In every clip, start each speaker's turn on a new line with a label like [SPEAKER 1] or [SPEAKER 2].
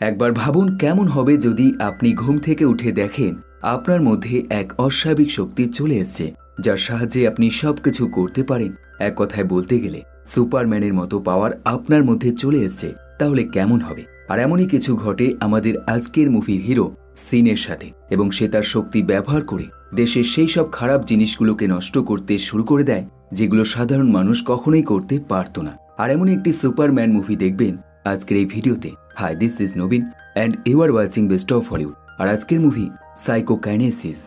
[SPEAKER 1] একবার ভাবুন কেমন হবে যদি আপনি ঘুম থেকে উঠে দেখেন আপনার মধ্যে এক অস্বাভাবিক শক্তি চলে এসেছে, যার সাহায্যে আপনি সবকিছু করতে পারেন। এক কথায় বলতে গেলে সুপারম্যানের মতো পাওয়ার আপনার মধ্যে চলে এসেছে। তাহলে কেমন হবে? আর এমনই কিছু ঘটে আমাদের আজকের মুভির হিরো সিনের সাথে, এবং সে তার শক্তি ব্যবহার করে দেশের সেই সব খারাপ জিনিসগুলোকে নষ্ট করতে শুরু করে দেয় যেগুলো সাধারণ মানুষ কখনোই করতে পারত না। আর এমনই একটি সুপারম্যান মুভি দেখবেন আজকের এই ভিডিওতে। হাই, দিস ইজ নবীন and you are watching best of Hollywood. আর আজকের মুভি সাইকোকাইনেসিস।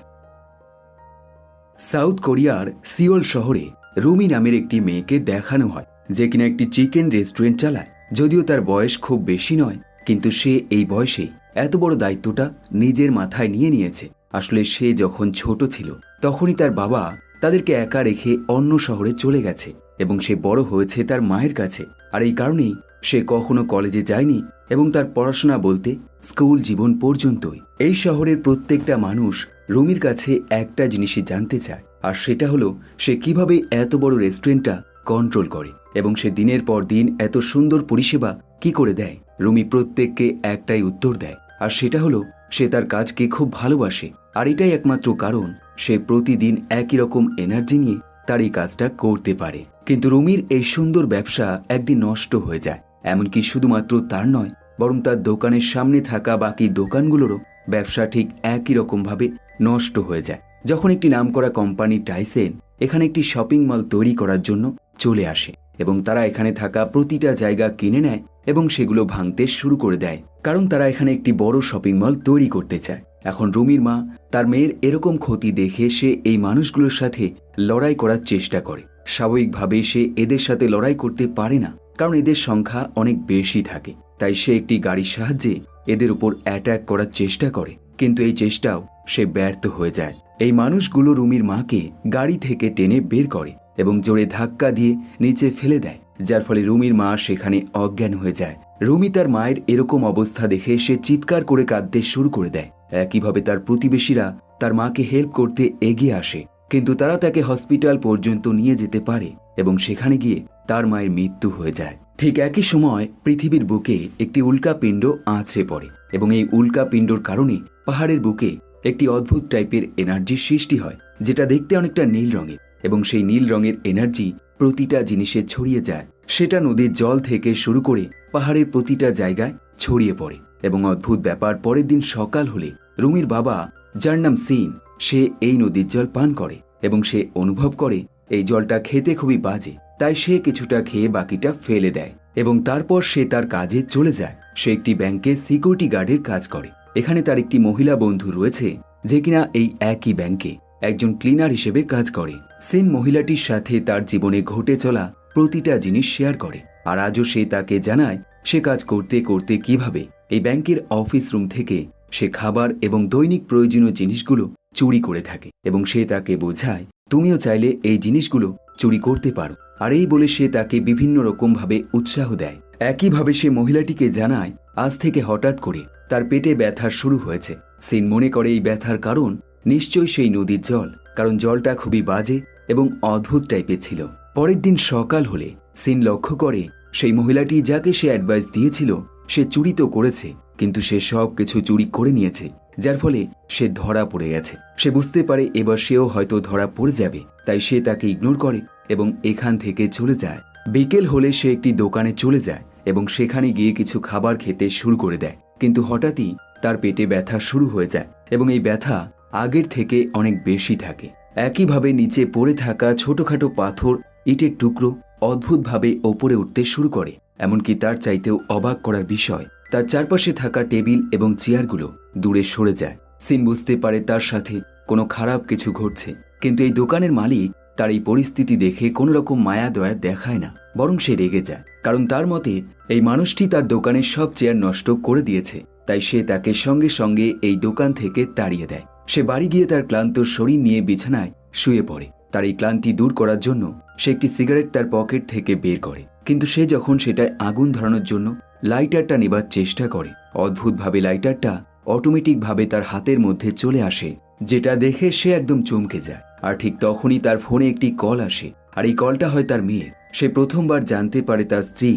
[SPEAKER 1] সাউথ কোরিয়ার সিওল শহরে রুমি নামের একটি মেয়েকে দেখানো হয়, যে কিনা একটি চিকেন রেস্টুরেন্ট চালায়। যদিও তার বয়স খুব বেশি নয়, কিন্তু সে এই বয়সে এত বড় দায়িত্বটা নিজের মাথায় নিয়ে নিয়েছে। আসলে সে যখন ছোট ছিল তখনই তার বাবা তাদেরকে একা রেখে অন্য শহরে চলে গেছে, এবং সে বড় হয়েছে তার মায়ের কাছে। আর এই কারণেই সে কখনো কলেজে যায়নি, এবং তার পড়াশোনা বলতে স্কুল জীবন পর্যন্তই। এই শহরের প্রত্যেকটা মানুষ রুমির কাছে একটা জিনিসই জানতে চায়, আর সেটা হলো সে কিভাবে এত বড় রেস্টুরেন্টটা কন্ট্রোল করে, এবং সে দিনের পর দিন এত সুন্দর পরিষেবা কি করে দেয়। রুমি প্রত্যেককে একটাই উত্তর দেয়, আর সেটা হলো সে তার কাজকে খুব ভালোবাসে। আর এটাই একমাত্র কারণ সে প্রতিদিন একই রকম এনার্জি নিয়ে তার এই কাজটা করতে পারে। কিন্তু রুমির এই সুন্দর ব্যবসা একদিন নষ্ট হয়ে যায়। এমনকি শুধুমাত্র তার নয়, বরং তার দোকানের সামনে থাকা বাকি দোকানগুলোরও ব্যবসা ঠিক একই রকমভাবে নষ্ট হয়ে যায়। যখন একটি নামকরা কোম্পানি টাইসেন এখানে একটি শপিং মল তৈরি করার জন্য চলে আসে, এবং তারা এখানে থাকা প্রতিটা জায়গা কিনে নেয় এবং সেগুলো ভাঙতে শুরু করে দেয়, কারণ তারা এখানে একটি বড় শপিং মল তৈরি করতে চায়। এখন রুমির মা তার মেয়ের এরকম ক্ষতি দেখে সে এই মানুষগুলোর সাথে লড়াই করার চেষ্টা করে। স্বাভাবিকভাবে সে এদের সাথে লড়াই করতে পারে না, কারণ এদের সংখ্যা অনেক বেশি থাকে। তাই সে একটি গাড়ির সাহায্যে এদের উপর অ্যাটাক করার চেষ্টা করে, কিন্তু এই চেষ্টাও সে ব্যর্থ হয়ে যায়। এই মানুষগুলো রুমির মাকে গাড়ি থেকে টেনে বের করে এবং জোরে ধাক্কা দিয়ে নিচে ফেলে দেয়, যার ফলে রুমির মা সেখানে অজ্ঞান হয়ে যায়। রুমি তার মায়ের এরকম অবস্থা দেখে সে চিৎকার করে কাঁদতে শুরু করে দেয়। একইভাবে তার প্রতিবেশীরা তার মাকে হেল্প করতে এগিয়ে আসে, কিন্তু তারা তাকে হসপিটাল পর্যন্ত নিয়ে যেতে পারে, এবং সেখানে গিয়ে তার মায়ের মৃত্যু হয়ে যায়। ঠিক একই সময় পৃথিবীর বুকে একটি উল্কাপিণ্ড আছড়ে পড়ে, এবং এই উল্কাপিণ্ডর কারণে পাহাড়ের বুকে একটি অদ্ভুত টাইপের এনার্জির সৃষ্টি হয়, যেটা দেখতে অনেকটা নীল রঙের, এবং সেই নীল রঙের এনার্জি প্রতিটা জিনিসে ছড়িয়ে যায়। সেটা নদীর জল থেকে শুরু করে পাহাড়ের প্রতিটা জায়গায় ছড়িয়ে পড়ে। এবং অদ্ভুত ব্যাপার, পরের দিন সকাল হলে রুমির বাবা, যার নাম সিন, সে এই নদীর জল পান করে, এবং সে অনুভব করে এই জলটা খেতে খুবই বাজে। তাই সে কিছুটা খেয়ে বাকিটা ফেলে দেয়, এবং তারপর সে তার কাজে চলে যায়। সে একটি ব্যাংকে সিকিউরিটি গার্ডের কাজ করে। এখানে তার একটি মহিলা বন্ধু রয়েছে, যে কিনা এই একই ব্যাংকে একজন ক্লিনার হিসেবে কাজ করে। সিন মহিলাটির সাথে তার জীবনে ঘটে চলা প্রতিটা জিনিস শেয়ার করে, আর আজও সে তাকে জানায় সে কাজ করতে করতে কিভাবে এই ব্যাংকের অফিস রুম থেকে সে খাবার এবং দৈনিক প্রয়োজনীয় জিনিসগুলো চুরি করে থাকে, এবং সে তাকে বোঝায় তুমিও চাইলে এই জিনিসগুলো চুরি করতে পারো। আর এই বলে সে তাকে বিভিন্ন রকমভাবে উৎসাহ দেয়। একইভাবে সে মহিলাটিকে জানায় আজ থেকে হঠাৎ করে তার পেটে ব্যথা শুরু হয়েছে। সিন মনে করে এই ব্যথার কারণ নিশ্চয়ই সেই নদীর জল, কারণ জলটা খুবই বাজে এবং অদ্ভুত টাইপের ছিল। পরের দিন সকাল হলে সিন লক্ষ্য করে সেই মহিলাটি যাকে সে অ্যাডভাইস দিয়েছিল সে চুরি তো করেছে, কিন্তু সে সব কিছু চুরি করে নিয়েছে, যার ফলে সে ধরা পড়ে গেছে। সে বুঝতে পারে এবার সেও হয়তো ধরা পড়ে যাবে, তাই সে তাকে ইগনোর করে এবং এখান থেকে চলে যায়। বিকেল হলে সে একটি দোকানে চলে যায় এবং সেখানে গিয়ে কিছু খাবার খেতে শুরু করে দেয়, কিন্তু হঠাৎই তার পেটে ব্যথা শুরু হয়ে যায়, এবং এই ব্যথা আগের থেকে অনেক বেশি থাকে। একইভাবে নিচে পড়ে থাকা ছোটখাটো পাথর, ইটের টুকরো অদ্ভুতভাবে ওপরে উঠতে শুরু করে। এমনকি তার চাইতেও অবাক করার বিষয়, তার চারপাশে থাকা টেবিল এবং চেয়ারগুলো দূরে সরে যায়। সিন বুঝতে পারে তার সাথে কোনো খারাপ কিছু ঘটছে, কিন্তু এই দোকানের মালিক তার এই পরিস্থিতি দেখে কোনো রকম মায়া দয়া দেখায় না, বরং সে রেগে যায়, কারণ তার মতে এই মানুষটি তার দোকানের সব চেয়ার নষ্ট করে দিয়েছে। তাই সে তাকে সঙ্গে সঙ্গে এই দোকান থেকে তাড়িয়ে দেয়। সে বাড়ি গিয়ে তার ক্লান্ত শরীর নিয়ে বিছানায় শুয়ে পড়ে। তার এই ক্লান্তি দূর করার জন্য সে একটি সিগারেট তার পকেট থেকে বের করে, কিন্তু সে যখন সেটায় আগুন ধরানোর জন্য লাইটারটা নেবার চেষ্টা করে, অদ্ভুতভাবে লাইটারটা অটোমেটিকভাবে তার হাতের মধ্যে চলে আসে, যেটা দেখে সে একদম চমকে যায়। আর ঠিক তখনই তার ফোনে একটি কল আসে, আর এই কলটা হয় তার মেয়ের। সে প্রথমবার জানতে পারে তার স্ত্রী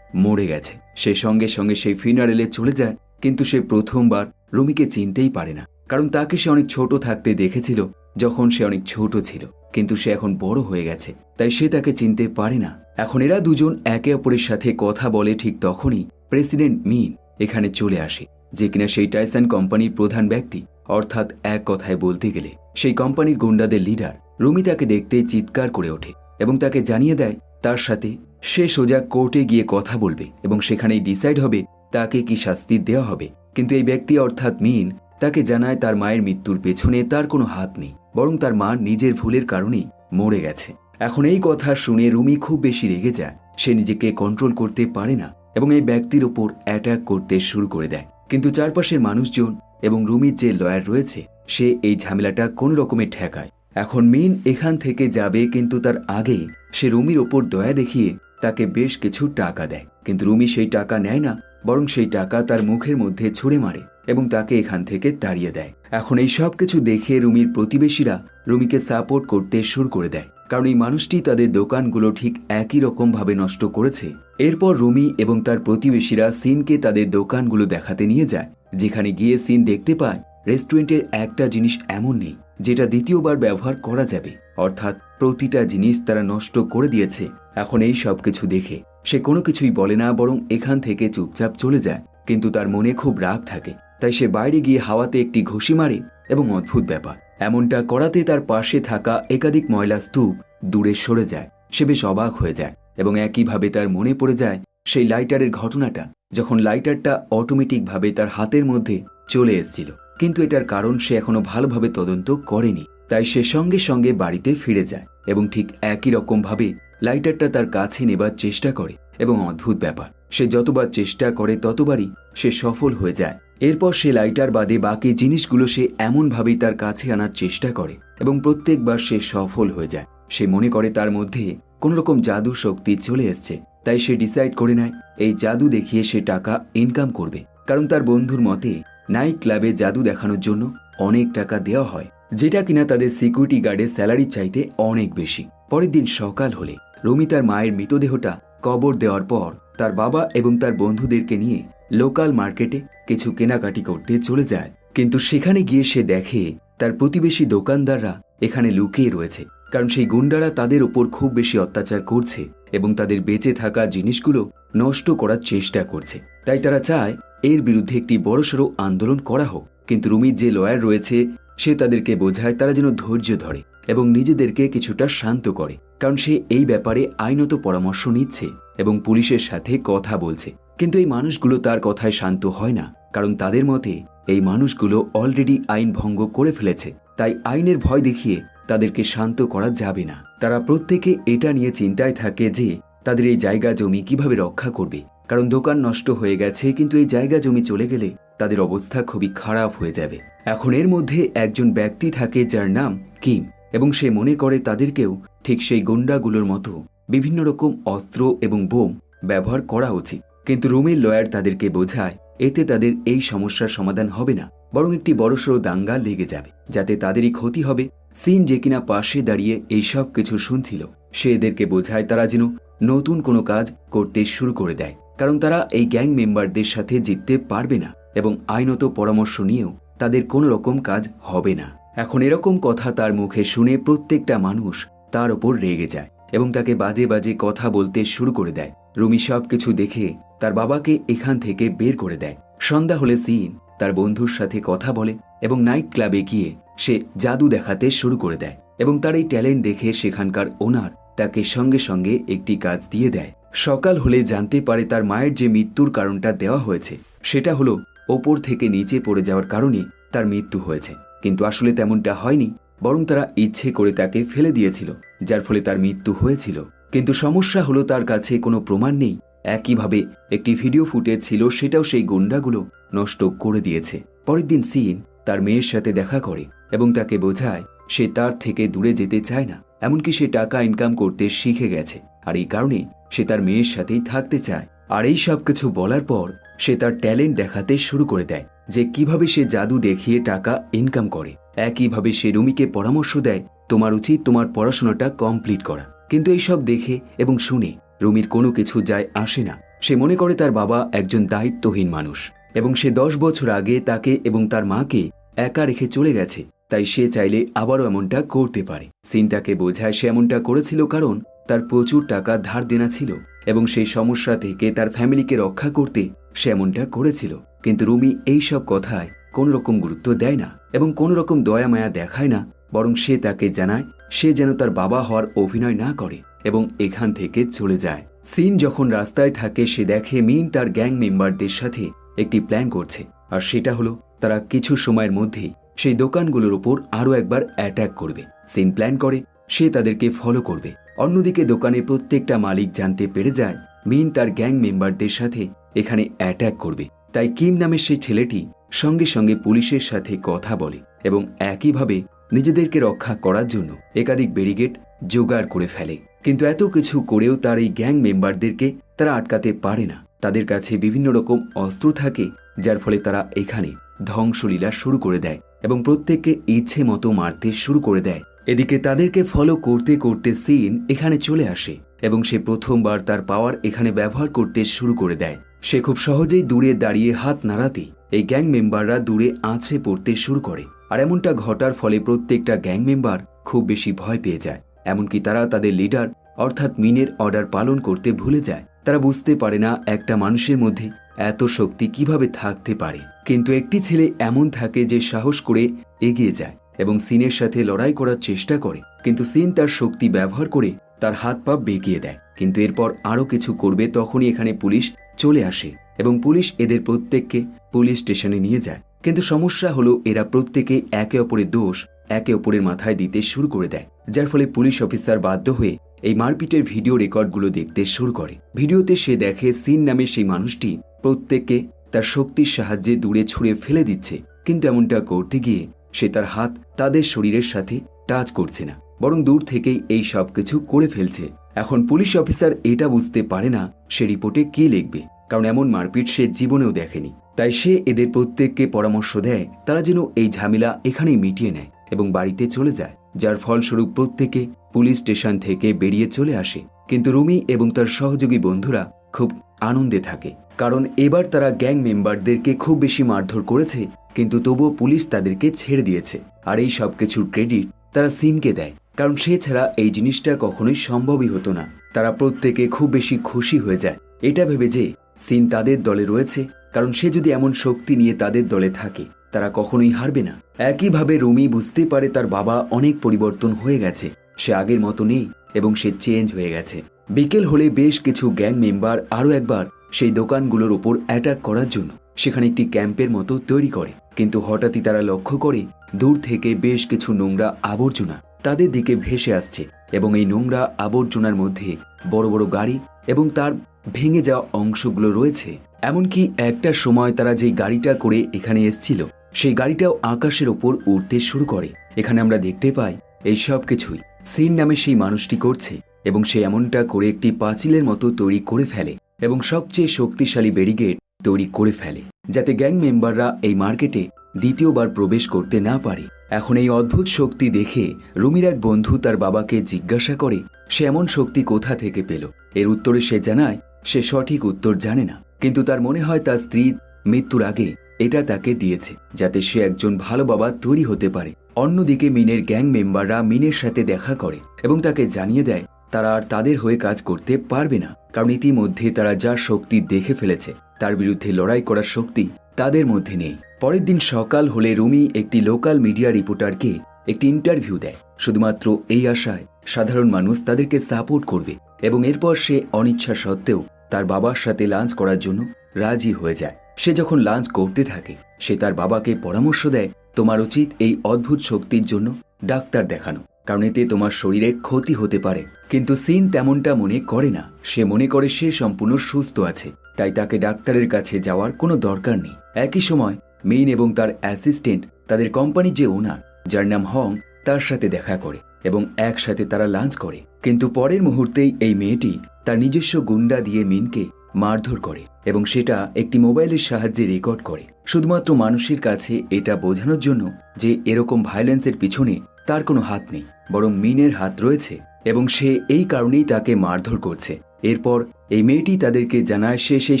[SPEAKER 1] মরে গেছে। সে সঙ্গে সঙ্গে সেই ফিনারেলে চলে যায় কিন্তু সে প্রথমবার রুমিকে চিনতেই পারে না, কারণ তাকে সে অনেক ছোট থাকতে দেখেছিল যখন সে অনেক ছোট ছিল, কিন্তু সে এখন বড় হয়ে গেছে, তাই সে তাকে চিনতে পারে না। এখন এরা দুজন একে অপরের সাথে কথা বলে ঠিক তখনই প্রেসিডেন্ট মিন এখানে চলে আসে, যে কিনা সেই টাইসন কোম্পানির প্রধান ব্যক্তি, অর্থাৎ এক কথায় বলতে গেলে সেই কোম্পানির গুন্ডাদের লিডার। রুমি তাকে দেখতে চিৎকার করে ওঠে এবং তাকে জানিয়ে দেয় তার সাথে সে সোজা কোর্টে গিয়ে কথা বলবে এবং সেখানেই ডিসাইড হবে তাকে কি শাস্তি দেওয়া হবে। কিন্তু এই ব্যক্তি অর্থাৎ মিন তাকে জানায় তার মায়ের মৃত্যুর পেছনে তার কোনো হাত নেই, বরং তার মা নিজের ভুলের কারণেই মরে গেছে। এখন এই কথা শুনে রুমি খুব বেশি রেগে যায়, সে নিজেকে কন্ট্রোল করতে পারে না এবং এই ব্যক্তির ওপর অ্যাটাক করতে শুরু করে দেয়। কিন্তু চারপাশের মানুষজন এবং রুমির যে লয়ার রয়েছে সে এই ঝামেলাটা কোন রকমে ঠেকায়। এখন মিন এখান থেকে যাবে, কিন্তু তার আগে সে রুমির ওপর দয়া দেখিয়ে তাকে বেশ কিছু টাকা দেয়, কিন্তু রুমি সেই টাকা নেয় না, বরং সেই টাকা তার মুখের মধ্যে ছুঁড়ে মারে এবং তাকে এখান থেকে তাড়িয়ে দেয়। এখন এই সব কিছু দেখে রুমির প্রতিবেশীরা রুমিকে সাপোর্ট করতে শুরু করে দেয়, কারণ এই মানুষটি তাদের দোকানগুলো ঠিক একই রকম ভাবে নষ্ট করেছে। এরপর রুমি এবং তার প্রতিবেশীরা সিনকে তাদের দোকানগুলো দেখাতে নিয়ে যায়, যেখানে গিয়ে সিন দেখতে পায় রেস্টুরেন্টের একটা জিনিস এমন নেই যেটা দ্বিতীয়বার ব্যবহার করা যাবে, অর্থাৎ প্রতিটা জিনিস তারা নষ্ট করে দিয়েছে। এখন এই সব কিছু দেখে সে কোনো কিছুই বলে না, বরং এখান থেকে চুপচাপ চলে যায়, কিন্তু তার মনে খুব রাগ থাকে, তাই সে বাইরে গিয়ে হাওয়াতে একটি ঘুষি মারে এবং অদ্ভুত ব্যাপার, এমনটা করাতে তার পাশে থাকা একাধিক ময়লা স্তূপ দূরে সরে যায়। সে বেশ অবাক হয়ে যায় এবং একইভাবে তার মনে পড়ে যায় সেই লাইটারের ঘটনাটা, যখন লাইটারটা অটোমেটিকভাবে তার হাতের মধ্যে চলে এসেছিল, কিন্তু এটার কারণ সে এখনো ভালোভাবে তদন্ত করেনি। তাই সে সঙ্গে সঙ্গে বাড়িতে ফিরে যায় এবং ঠিক একই রকম ভাবে লাইটারটা তার কাছে নেবার চেষ্টা করে এবং অদ্ভুত ব্যাপার, সে যতবার চেষ্টা করে ততবারই সে সফল হয়ে যায়। এরপর সে লাইটার বাদে বাকি জিনিসগুলো সে এমনভাবেই তার কাছে আনার চেষ্টা করে এবং প্রত্যেকবার সে সফল হয়ে যায়। সে মনে করে তার মধ্যে কোন রকম জাদু শক্তি চলে এসছে, তাই সে ডিসাইড করে নেয় এই জাদু দেখিয়ে সে টাকা ইনকাম করবে, কারণ তার বন্ধুর মতে নাইট ক্লাবে জাদু দেখানোর জন্য অনেক টাকা দেওয়া হয়, যেটা কিনা তাদের সিকিউরিটি গার্ডের স্যালারি চাইতে অনেক বেশি। পরের দিন সকাল হলে রুমি তার মায়ের মৃতদেহটা কবর দেওয়ার পর তার বাবা এবং তার বন্ধুদেরকে নিয়ে লোকাল মার্কেটে কিছু কেনাকাটি করতে চলে যায়, কিন্তু সেখানে গিয়ে সে দেখে তার প্রতিবেশী দোকানদাররা এখানে লুকিয়ে রয়েছে, কারণ সেই গুন্ডারা তাদের ওপর খুব বেশি অত্যাচার করছে এবং তাদের বেঁচে থাকা জিনিসগুলো নষ্ট করার চেষ্টা করছে। তাই তারা চায় এর বিরুদ্ধে একটি বড়সড় আন্দোলন করা হোক। কিন্তু রুমির যে লয়ার রয়েছে সে তাদেরকে বোঝায় তারা যেন ধৈর্য ধরে এবং নিজেদেরকে কিছুটা শান্ত করে, কারণ সে এই ব্যাপারে আইনত পরামর্শ নিচ্ছে এবং পুলিশের সাথে কথা বলছে। কিন্তু এই মানুষগুলো তার কথায় শান্ত হয় না, কারণ তাদের মতে এই মানুষগুলো অলরেডি আইন ভঙ্গ করে ফেলেছে, তাই আইনের ভয় দেখিয়ে তাদেরকে শান্ত করা যাবে না। তারা প্রত্যেকে এটা নিয়ে চিন্তায় থাকে যে তাদের এই জায়গা জমি কিভাবে রক্ষা করবে, কারণ দোকান নষ্ট হয়ে গেছে, কিন্তু এই জায়গা জমি চলে গেলে তাদের অবস্থা খুবই খারাপ হয়ে যাবে। এখন এর মধ্যে একজন ব্যক্তি থাকে যার নাম কিম, এবং সে মনে করে তাদেরকেও ঠিক সেই গুন্ডাগুলোর মতো বিভিন্ন রকম অস্ত্র এবং বোম ব্যবহার করা উচিত। কিন্তু রুমির লয়ার তাদেরকে বোঝায় এতে তাদের এই সমস্যার সমাধান হবে না, বরং একটি বড়সড় দাঙ্গা লেগে যাবে, যাতে তাদেরই ক্ষতি হবে। সিন যে কিনা পাশে দাঁড়িয়ে এই সব কিছু শুনছিল, সে এদেরকে বোঝায় তারা যেন নতুন কোনো কাজ করতে শুরু করে দেয়, কারণ তারা এই গ্যাং মেম্বারদের সাথে জিততে পারবে না এবং আইনত পরামর্শ নিয়েও তাদের কোনো রকম কাজ হবে না। এখন এরকম কথা তার মুখে শুনে প্রত্যেকটা মানুষ তার ওপর রেগে যায় এবং তাকে বাজে বাজে কথা বলতে শুরু করে দেয়। রুমি সব কিছু দেখে তার বাবাকে এখান থেকে বের করে দেয়। সন্ধ্যা হলে সিন তার বন্ধুর সাথে কথা বলে এবং নাইট ক্লাবে গিয়ে সে জাদু দেখাতে শুরু করে দেয় এবং তার এই ট্যালেন্ট দেখে সেখানকার ওনার তাকে সঙ্গে সঙ্গে একটি কাজ দিয়ে দেয়। সকাল হলে জানতে পারে তার মায়ের যে মৃত্যুর কারণটা দেওয়া হয়েছে সেটা হলো ওপর থেকে নিচে পড়ে যাওয়ার কারণে তার মৃত্যু হয়েছে, কিন্তু আসলে তেমনটা হয়নি, বরং তারা ইচ্ছে করে তাকে ফেলে দিয়েছিল, যার ফলে তার মৃত্যু হয়েছিল। কিন্তু সমস্যা হলো তার কাছে কোনো প্রমাণ নেই। একইভাবে একটি ভিডিও ফুটেজ ছিল, সেটাও সেই গুন্ডাগুলো নষ্ট করে দিয়েছে। পরের দিন সিন তার মেয়ের সাথে দেখা করে এবং তাকে বোঝায় সে তার থেকে দূরে যেতে চায় না, এমনকি সে টাকা ইনকাম করতে শিখে গেছে, আর এই কারণে সে তার মেয়ের সাথেই থাকতে চায়। আর এই সব কিছু বলার পর সে তার ট্যালেন্ট দেখাতে শুরু করে দেয় যে কিভাবে সে জাদু দেখিয়ে টাকা ইনকাম করে। একইভাবে সে রুমিকে পরামর্শ দেয় তোমার উচিত তোমার পড়াশোনাটা কমপ্লিট করা। কিন্তু এইসব দেখে এবং শুনে রুমির কোনো কিছু যায় আসে না। সে মনে করে তার বাবা একজন দায়িত্বহীন মানুষ এবং সে 10 বছর আগে তাকে এবং তার মাকে একা রেখে চলে গেছে, তাই সে চাইলে আবারও এমনটা করতে পারে। সিন তাকে বোঝায় সে এমনটা করেছিল কারণ তার প্রচুর টাকা ধার দেনা ছিল এবং সেই সমস্যা থেকে তার ফ্যামিলিকে রক্ষা করতে সে এমনটা করেছিল। কিন্তু রুমি এই সব কথায় কোনো রকম গুরুত্ব দেয় না এবং কোনো রকম দয়া মায়া দেখায় না, বরং সে তাকে জানায় সে যেন তার বাবা হওয়ার অভিনয় না করে এবং এখান থেকে চলে যায়। সিন যখন রাস্তায় থাকে সে দেখে মিন তার গ্যাং মেম্বারদের সাথে একটি প্ল্যান করছে, আর সেটা হলো তারা কিছু সময়ের মধ্যেই সেই দোকানগুলোর উপর আরও একবার অ্যাট্যাক করবে। সিন প্ল্যান করে সে তাদেরকে ফলো করবে। অন্যদিকে দোকানে প্রত্যেকটা মালিক জানতে পেরে যায় মিন তার গ্যাং মেম্বারদের সাথে এখানে অ্যাট্যাক করবে, তাই কিম নামের সেই ছেলেটি সঙ্গে সঙ্গে পুলিশের সাথে কথা বলে এবং একইভাবে নিজেদেরকে রক্ষা করার জন্য একাধিক ব্যারিকেড জোগাড় করে ফেলে। কিন্তু এত কিছু করেও তার এই গ্যাং মেম্বারদেরকে তারা আটকাতে পারে না। তাদের কাছে বিভিন্ন রকম অস্ত্র থাকে, যার ফলে তারা এখানে ধ্বংসলীলা শুরু করে দেয় এবং প্রত্যেককে ইচ্ছে মতো মারতে শুরু করে দেয়। এদিকে তাদেরকে ফলো করতে করতে সিন এখানে চলে আসে এবং সে প্রথমবার তার পাওয়ার এখানে ব্যবহার করতে শুরু করে দেয়। সে খুব সহজেই দূরে দাঁড়িয়ে হাত নাড়াতে এই গ্যাং মেম্বাররা দূরে আছড়ে পড়তে শুরু করে, আর এমনটা ঘটার ফলে প্রত্যেকটা গ্যাং মেম্বার খুব বেশি ভয় পেয়ে যায়। এমনকি তারা তাদের লিডার অর্থাৎ মিনের অর্ডার পালন করতে ভুলে যায়। তারা বুঝতে পারে না একটা মানুষের মধ্যে এত শক্তি কিভাবে থাকতে পারে। কিন্তু একটি ছেলে এমন থাকে যে সাহস করে এগিয়ে যায় এবং সিনের সাথে লড়াই করার চেষ্টা করে, কিন্তু সিন তার শক্তি ব্যবহার করে তার হাত পা বেঁকিয়ে দেয়। কিন্তু এরপর আরও কিছু করবে তখনই এখানে পুলিশ চলে আসে এবং পুলিশ এদের প্রত্যেককে পুলিশ স্টেশনে নিয়ে যায়। কিন্তু সমস্যা হলো এরা প্রত্যেকে একে অপরের দোষ একে অপরের মাথায় দিতে শুরু করে দেয়, যার ফলে পুলিশ অফিসার বাধ্য হয়ে এই মারপিটের ভিডিও রেকর্ডগুলো দেখতে শুরু করে। ভিডিওতে সে দেখে সিন নামে সেই মানুষটি প্রত্যেককে তার শক্তির সাহায্যে দূরে ছুঁড়ে ফেলে দিচ্ছে, কিন্তু এমনটা করতে গিয়ে সে তার হাত তাদের শরীরের সাথে টাচ করছে না, বরং দূর থেকেই এই সব কিছু করে ফেলছে। এখন পুলিশ অফিসার এটা বুঝতে পারে না সে রিপোর্টে কি লিখবে, কারণ এমন মারপিট সে জীবনেও দেখেনি। তাই সে এদের প্রত্যেককে পরামর্শ দেয় তারা যেন এই ঝামেলা এখানেই মিটিয়ে নেয় এবং বাড়িতে চলে যায়, যার ফলস্বরূপ প্রত্যেকে পুলিশ স্টেশন থেকে বেরিয়ে চলে আসে। কিন্তু রুমি এবং তার সহযোগী বন্ধুরা খুব আনন্দে থাকে, কারণ এবার তারা গ্যাং মেম্বারদেরকে খুব বেশি মারধর করেছে, কিন্তু তবুও পুলিশ তাদেরকে ছেড়ে দিয়েছে। আর এই সব কিছুর ক্রেডিট তারা সিনকে দেয়, কারণ সে ছাড়া এই জিনিসটা কখনোই সম্ভবই হতো না। তারা প্রত্যেকে খুব বেশি খুশি হয়ে যায় এটা ভেবে যে সিন তাদের দলে রয়েছে, কারণ সে যদি এমন শক্তি নিয়ে তাদের দলে থাকে তারা কখনোই হারবে না। একইভাবে রুমি বুঝতে পারে তার বাবা অনেক পরিবর্তন হয়ে গেছে, সে আগের মতো নেই এবং সে চেঞ্জ হয়ে গেছে। বিকেল হলে বেশ কিছু গ্যাং মেম্বার আরও একবার সেই দোকানগুলোর উপর অ্যাটাক করার জন্য সেখানে একটি ক্যাম্পের মতো তৈরি করে, কিন্তু হঠাৎই তারা লক্ষ্য করে দূর থেকে বেশ কিছু নোংরা আবর্জনা তাদের দিকে ভেসে আসছে এবং এই নোংরা আবর্জনার মধ্যে বড় বড় গাড়ি এবং তার ভেঙে যাওয়া অংশগুলো রয়েছে। এমনকি একটা সময় তারা যে গাড়িটা করে এখানে এসেছিল সেই গাড়িটাও আকাশের ওপর উড়তে শুরু করে। এখানে আমরা দেখতে পাই এই সব কিছুই সিন নামে সেই মানুষটি করছে এবং সে এমনটা করে একটি পাঁচিলের মতো তৈরি করে ফেলে এবং সবচেয়ে শক্তিশালী ব্যারিকেড তৈরি করে ফেলে, যাতে গ্যাং মেম্বাররা এই মার্কেটে দ্বিতীয়বার প্রবেশ করতে না পারে। এখন এই অদ্ভুত শক্তি দেখে রুমির এক বন্ধু তার বাবাকে জিজ্ঞাসা করে সে এমন শক্তি কোথা থেকে পেল। এর উত্তরে সে জানায় সে সঠিক উত্তর জানে না, কিন্তু তার মনে হয় তার স্ত্রী মৃত্যুর আগে এটা তাকে দিয়েছে যাতে সে একজন ভালো বাবা তৈরি হতে পারে। অন্যদিকে মিনের গ্যাং মেম্বাররা মিনের সাথে দেখা করে এবং তাকে জানিয়ে দেয় তারা আর তাদের হয়ে কাজ করতে পারবে না, কারণ ইতিমধ্যে তারা যা শক্তি দেখে ফেলেছে তার বিরুদ্ধে লড়াই করার শক্তি তাদের মধ্যে নেই। পরের দিন সকাল হলে রুমি একটি লোকাল মিডিয়া রিপোর্টারকে একটি ইন্টারভিউ দেয়, শুধুমাত্র এই আশায় সাধারণ মানুষ তাদেরকে সাপোর্ট করবে, এবং এরপর সে অনিচ্ছা সত্ত্বেও তার বাবার সাথে লাঞ্চ করার জন্য রাজি হয়ে যায়। সে যখন লাঞ্চ করতে থাকে সে তার বাবাকে পরামর্শ দেয় তোমার উচিত এই অদ্ভুত শক্তির জন্য ডাক্তার দেখানো, কারণ এতে তোমার শরীরে ক্ষতি হতে পারে। কিন্তু সিন তেমনটা মনে করে না, সে মনে করে সে সম্পূর্ণ সুস্থ আছে, তাই তাকে ডাক্তারের কাছে যাওয়ার কোনো দরকার নেই। একই সময় মেইন এবং তার অ্যাসিস্ট্যান্ট তাদের কোম্পানির যে ওনার যার নাম হং তার সাথে দেখা করে এবং একসাথে তারা লাঞ্চ করে। কিন্তু পরের মুহূর্তেই এই মেয়েটি তার নিজস্ব গুন্ডা দিয়ে মিনকে মারধর করে এবং সেটা একটি মোবাইলের সাহায্যে রেকর্ড করে, শুধুমাত্র মানুষের কাছে এটা বোঝানোর জন্য যে এরকম ভায়োলেন্সের পিছনে তার কোনো হাত নেই, বরং মিনের হাত রয়েছে এবং সে এই কারণেই তাকে মারধর করছে। এরপর এই মেয়েটি তাদেরকে জানায় সে সেই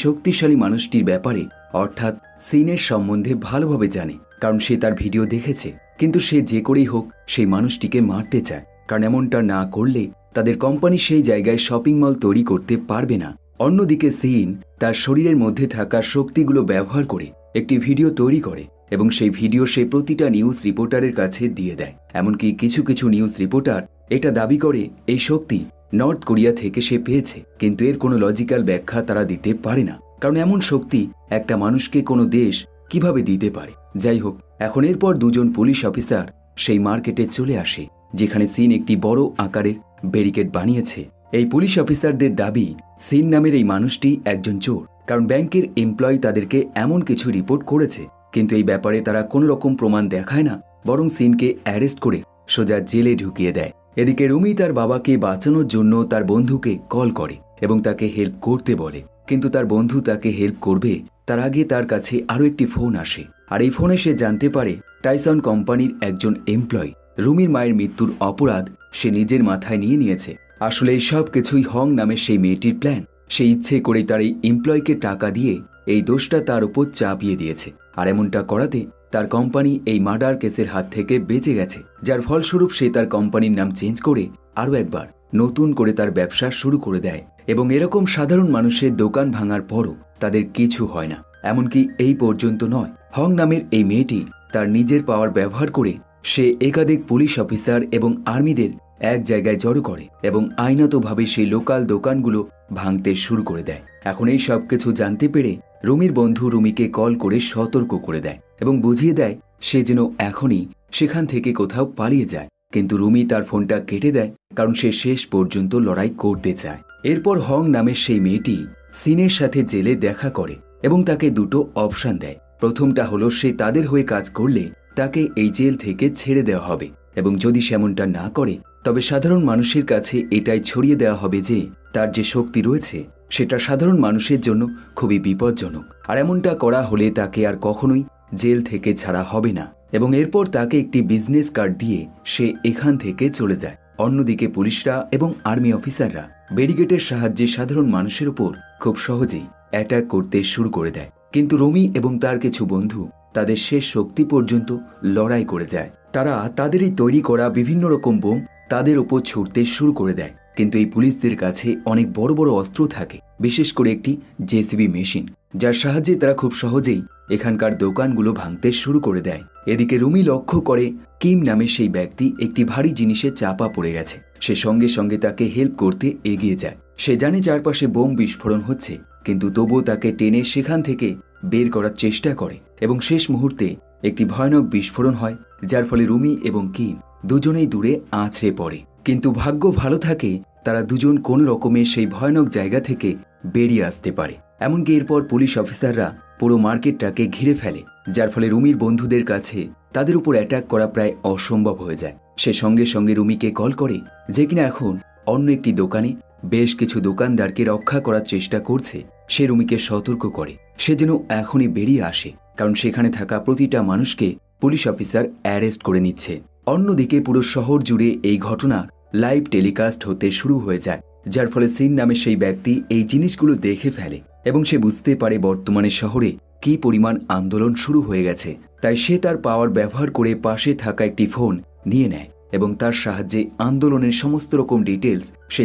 [SPEAKER 1] শক্তিশালী মানুষটির ব্যাপারে, অর্থাৎ সিনের সম্বন্ধে ভালোভাবে জানে, কারণ সে তার ভিডিও দেখেছে। কিন্তু সে যে করেই হোক সেই মানুষটিকে মারতে চায়, কারণ এমনটা না করলে তাদের কোম্পানি সেই জায়গায় শপিং মল তৈরি করতে পারবে না। অন্যদিকে সিন তার শরীরের মধ্যে থাকা শক্তিগুলো ব্যবহার করে একটি ভিডিও তৈরি করে এবং সেই ভিডিও সে প্রতিটা নিউজ রিপোর্টারের কাছে দিয়ে দেয়। এমনকি কিছু কিছু নিউজ রিপোর্টার এটা দাবি করে এই শক্তি নর্থ কোরিয়া থেকে সে পেয়েছে, কিন্তু এর কোনো লজিক্যাল ব্যাখ্যা তারা দিতে পারে না, কারণ এমন শক্তি একটা মানুষকে কোনো দেশ কিভাবে দিতে পারে। যাই হোক, এখন এরপর দুজন পুলিশ অফিসার সেই মার্কেটে চলে আসে, যেখানে সিন একটি বড় আকারের ব্যারিকেড বানিয়েছে। এই পুলিশ অফিসারদের দাবি সিন নামের এই মানুষটি একজন চোর, কারণ ব্যাংকের এমপ্লয়ি তাদেরকে এমন কিছু রিপোর্ট করেছে, কিন্তু এই ব্যাপারে তারা কোনো রকম প্রমাণ দেখায় না, বরং সিনকে অ্যারেস্ট করে সোজা জেলে ঢুকিয়ে দেয়। এদিকে রুমি তার বাবাকে বাঁচানোর জন্য তার বন্ধুকে কল করে এবং তাকে হেল্প করতে বলে, কিন্তু তার বন্ধু তাকে হেল্প করবে তার আগে তার কাছে আরও একটি ফোন আসে, আর এই ফোনে সে জানতে পারে টাইসন কোম্পানির একজন এমপ্লয়ি রুমির মায়ের মৃত্যুর অপরাধ সে নিজের মাথায় নিয়ে নিয়েছে। আসলে এই সব কিছুই হং নামের সেই মেয়েটির প্ল্যান। সে ইচ্ছে করেই তার এই এমপ্লয়িকে টাকা দিয়ে এই দোষটা তার উপর চাপিয়ে দিয়েছে, আর এমনটা করাতে তার কোম্পানি এই মার্ডার কেসের হাত থেকে বেঁচে গেছে, যার ফলস্বরূপ সে তার কোম্পানির নাম চেঞ্জ করে আরও একবার নতুন করে তার ব্যবসা শুরু করে দেয়। এবং এরকম সাধারণ মানুষের দোকান ভাঙার পরও তাদের কিছু হয় না। এমনকি এই পর্যন্ত নয়, হং নামের এই মেয়েটি তার নিজের পাওয়ার ব্যবহার করে সে একাধিক পুলিশ অফিসার এবং আর্মিদের এক জায়গায় জড়ো করে এবং আইনতভাবে সেই লোকাল দোকানগুলো ভাঙতে শুরু করে দেয়। এখন এই সব কিছু জানতে পেরে রুমির বন্ধু রুমিকে কল করে সতর্ক করে দেয় এবং বুঝিয়ে দেয় সে যেন এখনই সেখান থেকে কোথাও পালিয়ে যায়, কিন্তু রুমি তার ফোনটা কেটে দেয়, কারণ সে শেষ পর্যন্ত লড়াই করতে চায়। এরপর হং নামের সেই মেয়েটি সিনের সাথে জেলে দেখা করে এবং তাকে দুটো অপশন দেয়। প্রথমটা হলো সে তাদের হয়ে কাজ করলে তাকে এই জেল থেকে ছেড়ে দেওয়া হবে, এবং যদি সেমনটা না করে তবে সাধারণ মানুষের কাছে এটাই ছড়িয়ে দেওয়া হবে যে তার যে শক্তি রয়েছে সেটা সাধারণ মানুষের জন্য খুবই বিপজ্জনক, আর এমনটা করা হলে তাকে আর কখনোই জেল থেকে ছাড়া হবে না। এবং এরপর তাকে একটি বিজনেস কার্ড দিয়ে সে এখান থেকে চলে যায়। অন্যদিকে পুলিশরা এবং আর্মি অফিসাররা ব্যারিকেডের সাহায্যে সাধারণ মানুষের উপর খুব সহজেই অ্যাটাক করতে শুরু করে দেয়, কিন্তু রুমি এবং তার কিছু বন্ধু তাদের শেষ শক্তি পর্যন্ত লড়াই করে যায়। তারা তাদেরই তৈরি করা বিভিন্ন রকম বোম তাদের উপর ছুড়তে শুরু করে দেয়, কিন্তু এই পুলিশদের কাছে অনেক বড় বড় অস্ত্র থাকে, বিশেষ করে একটি জেসিবি মেশিন, যার সাহায্যে তারা খুব সহজেই এখানকার দোকানগুলো ভাঙতে শুরু করে দেয়। এদিকে রুমি লক্ষ্য করে কিম নামে সেই ব্যক্তি একটি ভারী জিনিসে চাপা পড়ে গেছে। সে সঙ্গে সঙ্গে তাকে হেল্প করতে এগিয়ে যায়। সে জানে চারপাশে বোম বিস্ফোরণ হচ্ছে, কিন্তু তবুও তাকে টেনে সেখান থেকে বের করার চেষ্টা করে এবং শেষ মুহূর্তে একটি ভয়ানক বিস্ফোরণ হয়, যার ফলে রুমি এবং কিম দুজনেই দূরে আছড়ে পড়ে। কিন্তু ভাগ্য ভালো থাকে, তারা দুজন কোনো রকমে সেই ভয়ানক জায়গা থেকে বেরিয়ে আসতে পারে। এমনকি এরপর পুলিশ অফিসাররা পুরো মার্কেটটাকে ঘিরে ফেলে, যার ফলে রুমির বন্ধুদের কাছে তাদের উপর অ্যাটাক করা প্রায় অসম্ভব হয়ে যায়। সে সঙ্গে সঙ্গে রুমিকে কল করে, যে কিনা এখন অন্য একটি দোকানে বেশ কিছু দোকানদারকে রক্ষা করার চেষ্টা করছে। সে রুমিকে সতর্ক করে সে যেন এখনই বেরিয়ে আসে, কারণ সেখানে থাকা প্রতিটা মানুষকে পুলিশ অফিসার অ্যারেস্ট করে নিচ্ছে। অন্যদিকে পুরো শহর জুড়ে এই ঘটনা লাইভ টেলিকাস্ট হতে শুরু হয়ে যায়, যার ফলে সিন নামে সেই ব্যক্তি এই জিনিসগুলো দেখে ফেলে এবং সে বুঝতে পারে বর্তমানে শহরে কী পরিমাণ আন্দোলন শুরু হয়ে গেছে। তাই সে তার পাওয়ার ব্যবহার করে পাশে থাকা একটি ফোন নিয়ে নেয় এবং তার সাহায্যে আন্দোলনের সমস্ত রকম ডিটেলস সে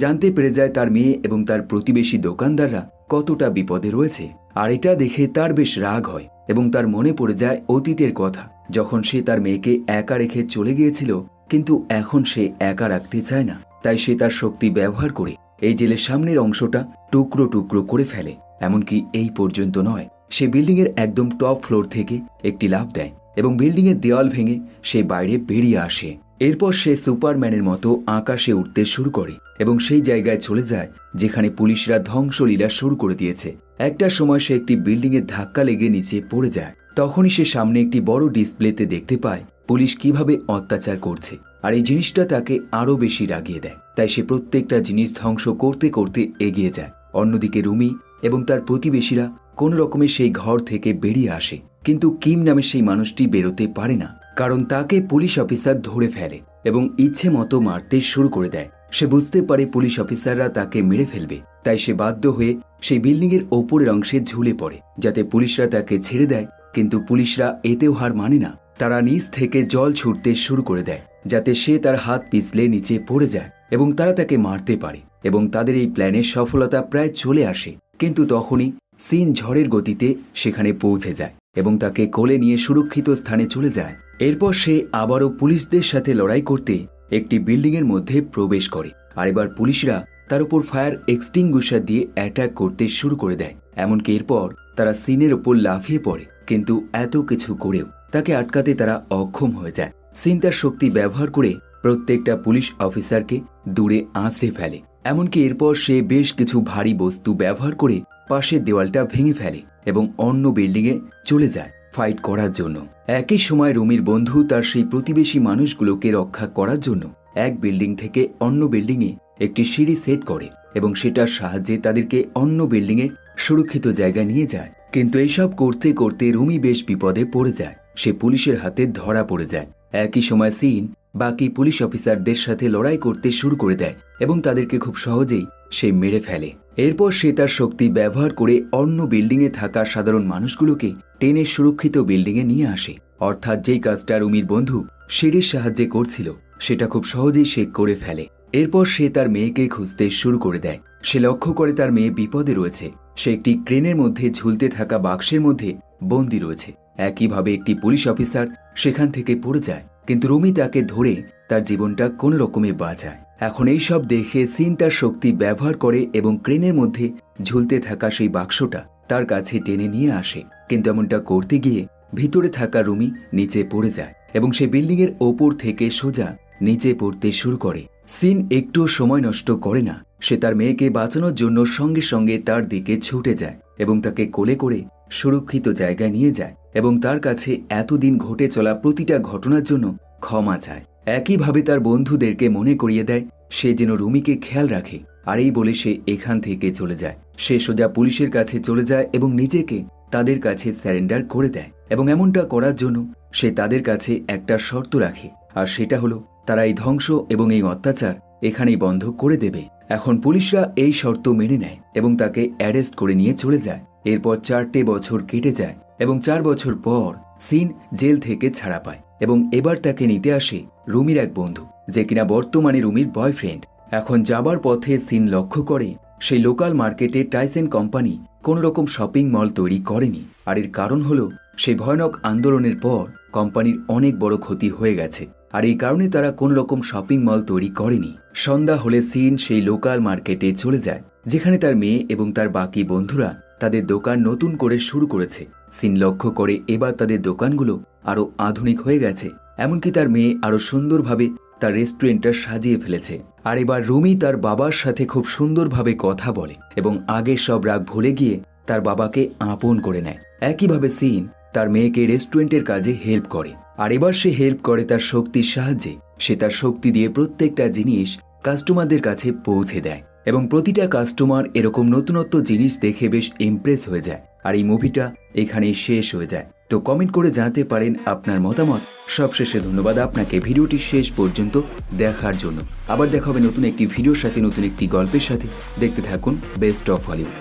[SPEAKER 1] জানতে পেরে যায় তার মেয়ে এবং তার প্রতিবেশী দোকানদাররা কতটা বিপদে রয়েছে। আর এটা দেখে তার বেশ রাগ হয় এবং তার মনে পড়ে যায় অতীতের কথা, যখন সে তার মেয়েকে একা রেখে চলে গিয়েছিল, কিন্তু এখন সে একা রাখতে চায় না। তাই সে তার শক্তি ব্যবহার করে এই জেলের সামনের অংশটা টুকরো টুকরো করে ফেলে। এমনকি এই পর্যন্ত নয়, সে বিল্ডিংয়ের একদম টপ ফ্লোর থেকে একটি লাফ দেয় এবং বিল্ডিংয়ের দেওয়াল ভেঙে সে বাইরে বেরিয়ে আসে। এরপর সে সুপারম্যানের মতো আকাশে উঠতে শুরু করে এবং সেই জায়গায় চলে যায় যেখানে পুলিশরা ধ্বংসলীলা শুরু করে দিয়েছে। একটা সময় সে একটি বিল্ডিংয়ের ধাক্কা লেগে নিচে পড়ে যায়। তখনই সে সামনে একটি বড় ডিসপ্লেতে দেখতে পায় পুলিশ কিভাবে অত্যাচার করছে, আর এই জিনিসটা তাকে আরো বেশি রাগিয়ে দেয়। তাই সে প্রত্যেকটা জিনিস ধ্বংস করতে করতে এগিয়ে যায়। অন্যদিকে রুমি এবং তার প্রতিবেশীরা কোনো রকমে সেই ঘর থেকে বেরিয়ে আসে, কিন্তু কিম নামে সেই মানুষটি বেরোতে পারে না, কারণ তাকে পুলিশ অফিসার ধরে ফেলে এবং ইচ্ছে মতো মারতে শুরু করে দেয়। সে বুঝতে পারে পুলিশ অফিসাররা তাকে মেরে ফেলবে, তাই সে বাধ্য হয়ে সেই বিল্ডিংয়ের ওপরের অংশে ঝুলে পড়ে যাতে পুলিশরা তাকে ছেড়ে দেয়। কিন্তু পুলিশরা এতেও হার মানে না। তারা নিচ থেকে জল ছুটতে শুরু করে দেয় যাতে সে তার হাত পিছলে নিচে পড়ে যায় এবং তারা তাকে মারতে পারে এবং তাদের এই প্ল্যানের সফলতা প্রায় চলে আসে। কিন্তু তখনই সিন ঝড়ের গতিতে সেখানে পৌঁছে যায় এবং তাকে কোলে নিয়ে সুরক্ষিত স্থানে চলে যায়। এরপর সে আবারও পুলিশদের সাথে লড়াই করতে একটি বিল্ডিংয়ের মধ্যে প্রবেশ করে। আর এবার পুলিশরা তার উপর ফায়ার এক্সটিংগুইশার দিয়ে অ্যাটাক করতে শুরু করে দেয়। এমনকি এরপর তারা সিনের ওপর লাফিয়ে পড়ে, কিন্তু এত কিছু করেও তাকে আটকাতে তারা অক্ষম হয়ে যায়। সিন তার শক্তি ব্যবহার করে প্রত্যেকটা পুলিশ অফিসারকে দূরে আঁচড়ে ফেলে। এমনকি এরপর সে বেশ কিছু ভারী বস্তু ব্যবহার করে পাশের দেওয়ালটা ভেঙে ফেলে এবং অন্য বিল্ডিংয়ে চলে যায় ফাইট করার জন্য। একই সময় রুমির বন্ধু তার সেই প্রতিবেশী মানুষগুলোকে রক্ষা করার জন্য এক বিল্ডিং থেকে অন্য বিল্ডিংয়ে একটি সিঁড়ি সেট করে এবং সেটার সাহায্যে তাদেরকে অন্য বিল্ডিংয়ে সুরক্ষিত জায়গায় নিয়ে যায়। কিন্তু এইসব করতে করতে রুমি বেশ বিপদে পড়ে যায়। সে পুলিশের হাতে ধরা পড়ে যায়। একই সময় সিন বাকি পুলিশ অফিসারদের সাথে লড়াই করতে শুরু করে দেয় এবং তাদেরকে খুব সহজেই সে মেরে ফেলে। এরপর সে তার শক্তি ব্যবহার করে অন্য বিল্ডিংয়ে থাকা সাধারণ মানুষগুলোকে টেনে সুরক্ষিত বিল্ডিংয়ে নিয়ে আসে। অর্থাৎ যেই কাজটা রুমির বন্ধু সিঁড়ির সাহায্যে করছিল সেটা খুব সহজেই সে করে ফেলে। এরপর সে তার মেয়েকে খুঁজতে শুরু করে দেয়। সে লক্ষ্য করে তার মেয়ে বিপদে রয়েছে। সে একটি ক্রেনের মধ্যে ঝুলতে থাকা বাক্সের মধ্যে বন্দী রয়েছে। একইভাবে একটি পুলিশ অফিসার সেখান থেকে পড়ে যায়, কিন্তু রুমি তাকে ধরে তার জীবনটা কোনো রকমে বাঁচায়। এখন এই সব দেখে সিন তার শক্তি ব্যবহার করে এবং ক্রেনের মধ্যে ঝুলতে থাকা সেই বাক্সটা তার কাছে টেনে নিয়ে আসে। কিন্তু এমনটা করতে গিয়ে ভিতরে থাকা রুমি নিচে পড়ে যায় এবং সে বিল্ডিংয়ের ওপর থেকে সোজা নিচে পড়তে শুরু করে। সিন একটুও সময় নষ্ট করে না। সে তার মেয়েকে বাঁচানোর জন্য সঙ্গে সঙ্গে তার দিকে ছুটে যায় এবং তাকে কোলে করে সুরক্ষিত জায়গায় নিয়ে যায় এবং তার কাছে এতদিন ঘটে চলা প্রতিটা ঘটনার জন্য ক্ষমা চায়। একইভাবে তার বন্ধুদেরকে মনে করিয়ে দেয় সে যেন রুমিকে খেয়াল রাখে। আর এই বলে সে এখান থেকে চলে যায়। সে সোজা পুলিশের কাছে চলে যায় এবং নিজেকে তাদের কাছে স্যারেন্ডার করে দেয় এবং এমনটা করার জন্য সে তাদের কাছে একটা শর্ত রাখে, আর সেটা হলো তারা এই ধ্বংস এবং এই অত্যাচার এখানেই বন্ধ করে দেবে। এখন পুলিশরা এই শর্ত মেনে নেয় এবং তাকে অ্যারেস্ট করে নিয়ে চলে যায়। এরপর 4টে বছর কেটে যায় এবং 4 বছর পর সিন জেল থেকে ছাড়া পায় এবং এবার তাকে নিতে আসে রুমির এক বন্ধু, যে কিনা বর্তমানে রুমির বয়ফ্রেন্ড। এখন যাবার পথে সিন লক্ষ্য করে সেই লোকাল মার্কেটে টাইসন কোম্পানি কোন রকম শপিং মল তৈরি করেনি। আর এর কারণ হলো সেই ভয়ানক আন্দোলনের পর কোম্পানির অনেক বড় ক্ষতি হয়ে গেছে, আর এই কারণে তারা কোন রকম শপিং মল তৈরি করেনি। সন্ধ্যা হলে সিন সেই লোকাল মার্কেটে চলে যায় যেখানে তার মেয়ে এবং তার বাকি বন্ধুরা তাদের দোকান নতুন করে শুরু করেছে। সিন লক্ষ্য করে এবার তাদের দোকানগুলো আরো আধুনিক হয়ে গেছে, এমনকি তার মেয়ে আরো সুন্দরভাবে তার রেস্টুরেন্টটা সাজিয়ে ফেলেছে। আর এবার রুমি তার বাবার সাথে খুব সুন্দরভাবে কথা বলে এবং আগের সব রাগ ভুলে গিয়ে তার বাবাকে আপন করে নেয়। একইভাবে সিন তার মেয়েকে রেস্টুরেন্টের কাজে হেল্প করে, আর এবার সে হেল্প করে তার শক্তির সাহায্যে। সে তার শক্তি দিয়ে প্রত্যেকটা জিনিস কাস্টমারদের কাছে পৌঁছে দেয় এবং প্রতিটা কাস্টমার এরকম নতুনত্ব জিনিস দেখে বেশ ইমপ্রেস হয়ে যায়। আর এই মুভিটা এখানেই শেষ হয়ে যায়। তো কমেন্ট করে জানাতে পারেন আপনার মতামত। সবশেষে ধন্যবাদ আপনাকে ভিডিওটি শেষ পর্যন্ত দেখার জন্য। আবার দেখা হবে নতুন একটি ভিডিওর সাথে, নতুন একটি গল্পের সাথে। দেখতে থাকুন বেস্ট অফ হলিউড।